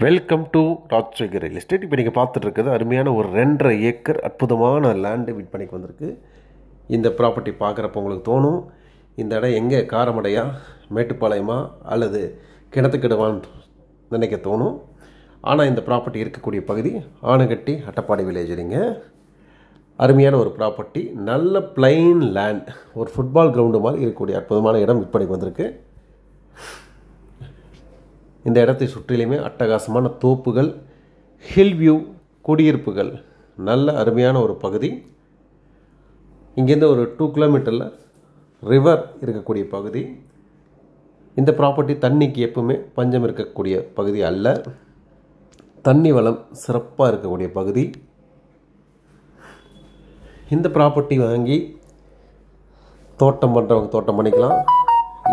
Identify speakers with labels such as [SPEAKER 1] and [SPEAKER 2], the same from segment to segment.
[SPEAKER 1] Welcome to Rajasekar real estate. இப்போ நீங்கள் பார்த்துட்டு இருக்கிறது அருமையான ஒரு 2.5 ஏக்கர் அற்புதமான லேண்டு விற்பனைக்கு வந்திருக்கு. இந்த ப்ராப்பர்ட்டி பார்க்குறப்ப உங்களுக்கு தோணும், இந்த இடம் எங்கே, காரமடையா, மேட்டுப்பாளையமா அல்லது கிணத்துக்கிடுவான்னு நினைக்க தோணும். ஆனால் இந்த ப்ராப்பர்ட்டி இருக்கக்கூடிய பகுதி ஆனகட்டி அட்டப்பாடி வில்லேஜுங்க. அருமையான ஒரு ப்ராப்பர்ட்டி, நல்ல பிளைன் லேண்ட், ஒரு ஃபுட்பால் கிரவுண்டு மாதிரி இருக்கக்கூடிய அற்புதமான இடம் விற்பனைக்கு வந்திருக்கு. இந்த இடத்தை சுற்றிலுமே அட்டகாசமான தோப்புகள், ஹில் வியூ, குடியிருப்புகள், நல்ல அருமையான ஒரு பகுதி. இங்கேருந்து ஒரு 2 கிலோமீட்டரில் ரிவர் இருக்கக்கூடிய பகுதி. இந்த ப்ராப்பர்ட்டி தண்ணிக்கு எப்பவுமே பஞ்சம் இருக்கக்கூடிய பகுதி அல்ல, தண்ணி வளம் சிறப்பாக இருக்கக்கூடிய பகுதி. இந்த ப்ராப்பர்ட்டி வாங்கி தோட்டம் பண்ணுறவங்க தோட்டம் பண்ணிக்கலாம்,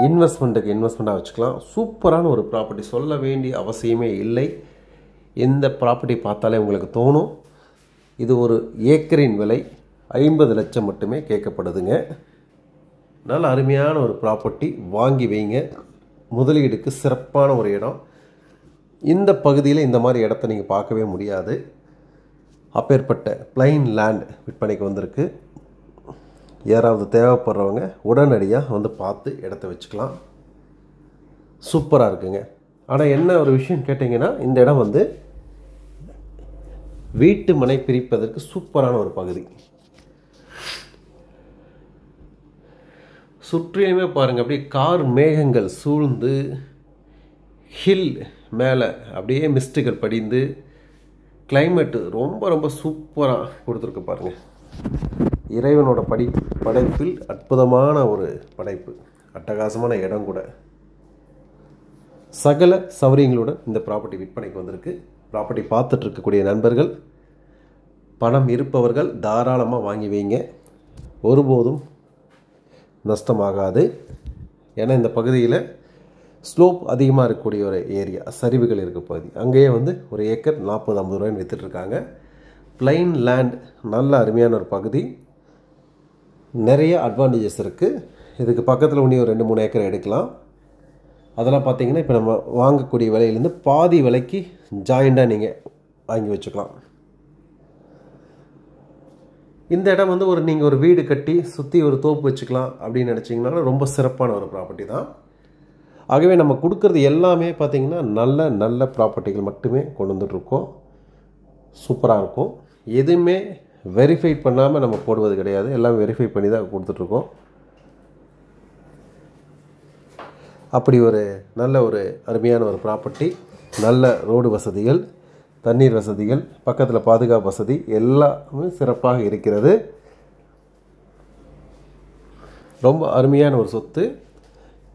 [SPEAKER 1] இன்வெஸ்ட்மெண்ட்டுக்கு இன்வெஸ்ட்மெண்ட்டாக வச்சுக்கலாம். சூப்பரான ஒரு ப்ராப்பர்ட்டி, சொல்ல வேண்டிய அவசியமே இல்லை. இந்த ப்ராப்பர்ட்டி பார்த்தாலே உங்களுக்கு தோணும், இது ஒரு ஏக்கரின் விலை 50 லட்சம் மட்டுமே கேட்கப்படுதுங்க. நல்ல அருமையான ஒரு ப்ராப்பர்ட்டி, வாங்கி வைங்க. முதலீடுக்கு சிறப்பான ஒரு இடம். இந்த பகுதியில் இந்த மாதிரி இடத்த நீங்கள் பார்க்கவே முடியாது. அப்பேற்பட்ட பிளைன் லேண்ட் விற்பனைக்கு வந்திருக்கு. யாராவது தேவைப்படுறவங்க உடனடியாக வந்து பார்த்து இடத்த வச்சுக்கலாம். சூப்பராக இருக்குங்க. ஆனால் என்ன ஒரு விஷயம் கேட்டிங்கன்னா, இந்த இடம் வந்து வீட்டு மனை பிரிப்பதற்கு சூப்பரான ஒரு பகுதி. சுற்றிலுமே பாருங்கள், அப்படியே கார் மேகங்கள் சூழ்ந்து, ஹில் மேலே அப்படியே மிஸ்ட்டுகள் படிந்து, கிளைமேட்டு ரொம்ப ரொம்ப சூப்பராக கொடுத்துருக்கு பாருங்கள். இறைவனோட படைப்பில் அற்புதமான ஒரு படைப்பு, அட்டகாசமான இடம் கூட. சகல சௌகரியங்களுடன் இந்த ப்ராப்பர்ட்டி விற்பனைக்கு வந்திருக்கு. ப்ராப்பர்ட்டி பார்த்துட்டு இருக்கக்கூடிய நண்பர்கள், பணம் இருப்பவர்கள் தாராளமாக வாங்கி வைங்க. ஒருபோதும் நஷ்டமாகாது. ஏன்னா இந்த பகுதியில் ஸ்லோப் அதிகமாக இருக்கக்கூடிய ஒரு ஏரியா, சரிவுகள் இருக்க பகுதி. அங்கேயே வந்து ஒரு ஏக்கர் 40-50 ரூபாய்னு விற்றுட்ருக்காங்க. பிளைன் லேண்ட், நல்ல அருமையான ஒரு பகுதி, நிறைய அட்வான்டேஜஸ் இருக்குது. இதுக்கு பக்கத்தில் இன்னும் ஒரு 2-3 ஏக்கர் எடுக்கலாம். அதெல்லாம் பார்த்தீங்கன்னா இப்போ நம்ம வாங்கக்கூடிய விலையிலேருந்து பாதி விலைக்கு ஜாயிண்டாக நீங்கள் வாங்கி வச்சுக்கலாம். இந்த இடம் வந்து நீங்கள் ஒரு வீடு கட்டி சுற்றி ஒரு தோப்பு வச்சுக்கலாம் அப்படின்னு நினச்சிங்கனாலும் ரொம்ப சிறப்பான ஒரு ப்ராப்பர்ட்டி தான். ஆகவே நம்ம கொடுக்குறது எல்லாமே பார்த்திங்கன்னா நல்ல நல்ல ப்ராப்பர்ட்டிகள் மட்டுமே கொண்டு வந்துட்டுருக்கோம். சூப்பராக இருக்கும். எதுவுமே வெரிஃபை பண்ணாமல் நம்ம போடுவது கிடையாது, எல்லாம் வெரிஃபை பண்ணி தான் கொடுத்துட்ருக்கோம். அப்படி ஒரு நல்ல ஒரு அருமையான ஒரு ப்ராப்பர்ட்டி, நல்ல ரோடு வசதிகள், தண்ணீர் வசதிகள், பக்கத்தில் பாதுகாப்பு வசதி எல்லாமே சிறப்பாக இருக்கிறது. ரொம்ப அருமையான ஒரு சொத்து.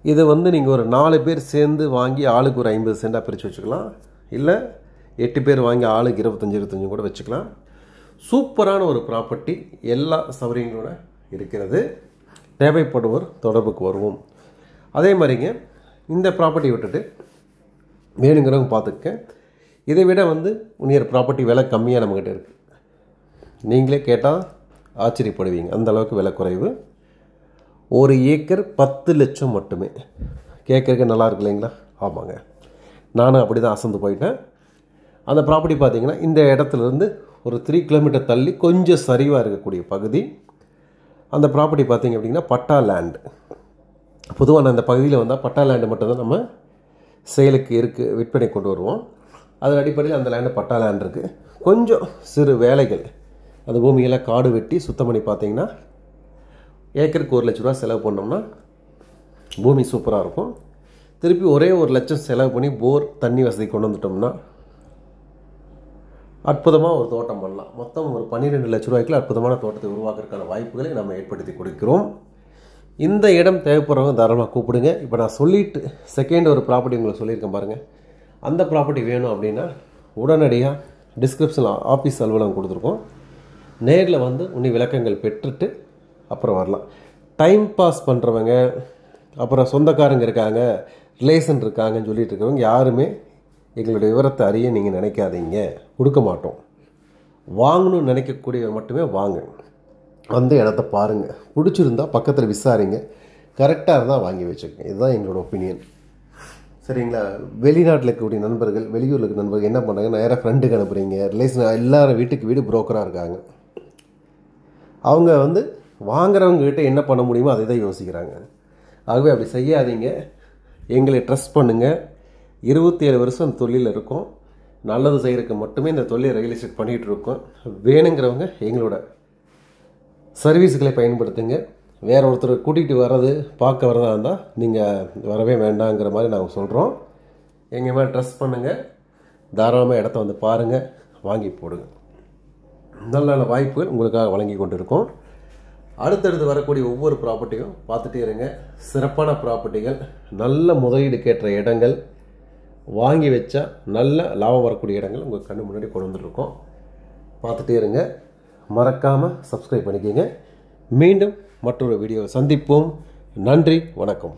[SPEAKER 1] இது வந்து நீங்கள் ஒரு 4 பேர் சேர்ந்து வாங்கி ஆளுக்கு ஒரு 50 சென்டாக பிரித்து வச்சுக்கலாம். இல்லை 8 பேர் வாங்கி ஆளுக்கு 25 கூட வச்சுக்கலாம். சூப்பரான ஒரு ப்ராப்பர்ட்டி, எல்லா சௌகரியங்களோட இருக்கிறது. தேவைப்படுவோர் தொடர்புக்கு வருவோம். அதே மாதிரிங்க, இந்த ப்ராப்பர்ட்டி விட்டுட்டு வேணுங்கிறவங்க பார்த்துக்க. இதை விட வந்து இன்னொரு ப்ராப்பர்ட்டி விலை கம்மியாக நம்மக்கிட்ட இருக்குது. நீங்களே கேட்டால் ஆச்சரியப்படுவீங்க, அந்த அளவுக்கு விலை குறைவு. ஒரு ஏக்கர் 10 லட்சம் மட்டுமே. கேட்குறதுக்கு நல்லா இருக்கு இல்லைங்களா? ஆமாங்க, நானும் அப்படி தான் அசந்து போயிட்டேன். அந்த ப்ராப்பர்ட்டி பார்த்திங்கன்னா இந்த இடத்துலேருந்து ஒரு 3 கிலோமீட்டர் தள்ளி கொஞ்சம் சரிவாக இருக்கக்கூடிய பகுதி. அந்த ப்ராப்பர்ட்டி பார்த்திங்க அப்படின்னா பட்டா லேண்டு. பொதுவாக நான் அந்த பகுதியில் வந்தால் பட்டா லேண்டு மட்டும்தான் நம்ம செயலுக்கு விற்பனை கொண்டு வருவோம். அதன் அடிப்படையில் அந்த லேண்டு பட்டா லேண்ட் இருக்குது. கொஞ்சம் சிறு வேலைகள், அந்த பூமியெல்லாம் காடு வெட்டி சுத்தம் பண்ணி பார்த்திங்கன்னா ஏக்கருக்கு 1 லட்ச ரூபா செலவு பண்ணோம்னா பூமி சூப்பராக இருக்கும். திருப்பி ஒரே 1 லட்சம் செலவு பண்ணி போர் தண்ணி வசதி கொண்டு வந்துட்டோம்னா அற்புதமாக ஒரு தோட்டம் பண்ணலாம். மொத்தம் ஒரு 12 லட்ச ரூபாய்க்குள்ள அற்புதமான தோட்டத்தை உருவாக்குறதுக்கான வாய்ப்புகளை நம்ம ஏற்படுத்தி கொடுக்கிறோம். இந்த இடம் தேவைப்படுறவங்க தாராளமாக கூப்பிடுங்க. இப்போ நான் சொல்லிட்டு செகண்ட் ஒரு ப்ராப்பர்ட்டி உங்களுக்கு சொல்லியிருக்கேன் பாருங்கள். அந்த ப்ராப்பர்ட்டி வேணும் அப்படின்னா உடனடியாக டிஸ்கிரிப்ஷனில் ஆஃபீஸ் அலுவலகம் கொடுத்துருக்கோம். நேரில் வந்து இன்னும் விளக்கங்கள் பெற்றுட்டு அப்புறம் வரலாம். டைம் பாஸ் பண்ணுறவங்க, அப்புறம் சொந்தக்காரங்க இருக்காங்க, ரிலேஷன் இருக்காங்கன்னு சொல்லிட்டு இருக்கிறவங்க யாருமே எங்களுடைய விவரத்தை அறிய நீங்கள் நினைக்காதீங்க, கொடுக்க மாட்டோம். வாங்கணும்னு நினைக்கக்கூடியவர் மட்டுமே வாங்க, வந்து இடத்த பாருங்கள், பிடிச்சிருந்தால் பக்கத்தில் விசாரிங்க, கரெக்டாக இருந்தால் வாங்கி வச்சுக்கோங்க. இதுதான் எங்களோட ஒப்பீனியன். சரிங்களா? வெளிநாட்டில் இருக்கக்கூடிய நண்பர்கள், வெளியூரில் இருக்க நண்பர்கள் என்ன பண்ணுறாங்க, நேராக ஃப்ரெண்டுக்கு அனுப்புகிறீங்க. ரிலேஷன் எல்லாரும் வீட்டுக்கு வீடு புரோக்கராக இருக்காங்க. அவங்க வந்து வாங்குறவங்ககிட்ட என்ன பண்ண முடியுமோ அதை தான் யோசிக்கிறாங்க. ஆகவே அப்படி செய்யாதீங்க. எங்களை ட்ரஸ்ட் பண்ணுங்கள். 27 வருஷம் அந்த தொழிலில் இருக்கோம். நல்லது செய்கிறதுக்கு மட்டுமே இந்த தொழிலை ரியல் எஸ்டேட் பண்ணிகிட்டு இருக்கோம். வேணுங்கிறவங்க எங்களோட சர்வீஸுகளை பயன்படுத்துங்க. வேறு ஒருத்தர் கூட்டிகிட்டு வர்றது பார்க்க வரதா இருந்தால் நீங்கள் வரவே வேண்டாங்கிற மாதிரி நாங்கள் சொல்கிறோம். எங்கள் மேலே ட்ரஸ்ட் பண்ணுங்கள். தாராளமாக இடத்த வந்து பாருங்கள், வாங்கி போடுங்க. நல்ல நல்ல வாய்ப்புகள் உங்களுக்காக வழங்கி கொண்டு இருக்கோம். அடுத்தடுத்து வரக்கூடிய ஒவ்வொரு ப்ராப்பர்ட்டியும் பார்த்துட்டே இருங்க. சிறப்பான ப்ராப்பர்ட்டிகள், நல்ல முதலீடுக்கேற்ற இடங்கள், வாங்கி வச்சா நல்ல லாபம் வரக்கூடிய இடங்கள் உங்கள் கண்ணு முன்னாடி கொண்டு வந்துருக்கோம். பார்த்துட்டே இருங்க. மறக்காமல் சப்ஸ்கிரைப் பண்ணிக்கோங்க. மீண்டும் மற்றொரு வீடியோவை சந்திப்போம். நன்றி, வணக்கம்.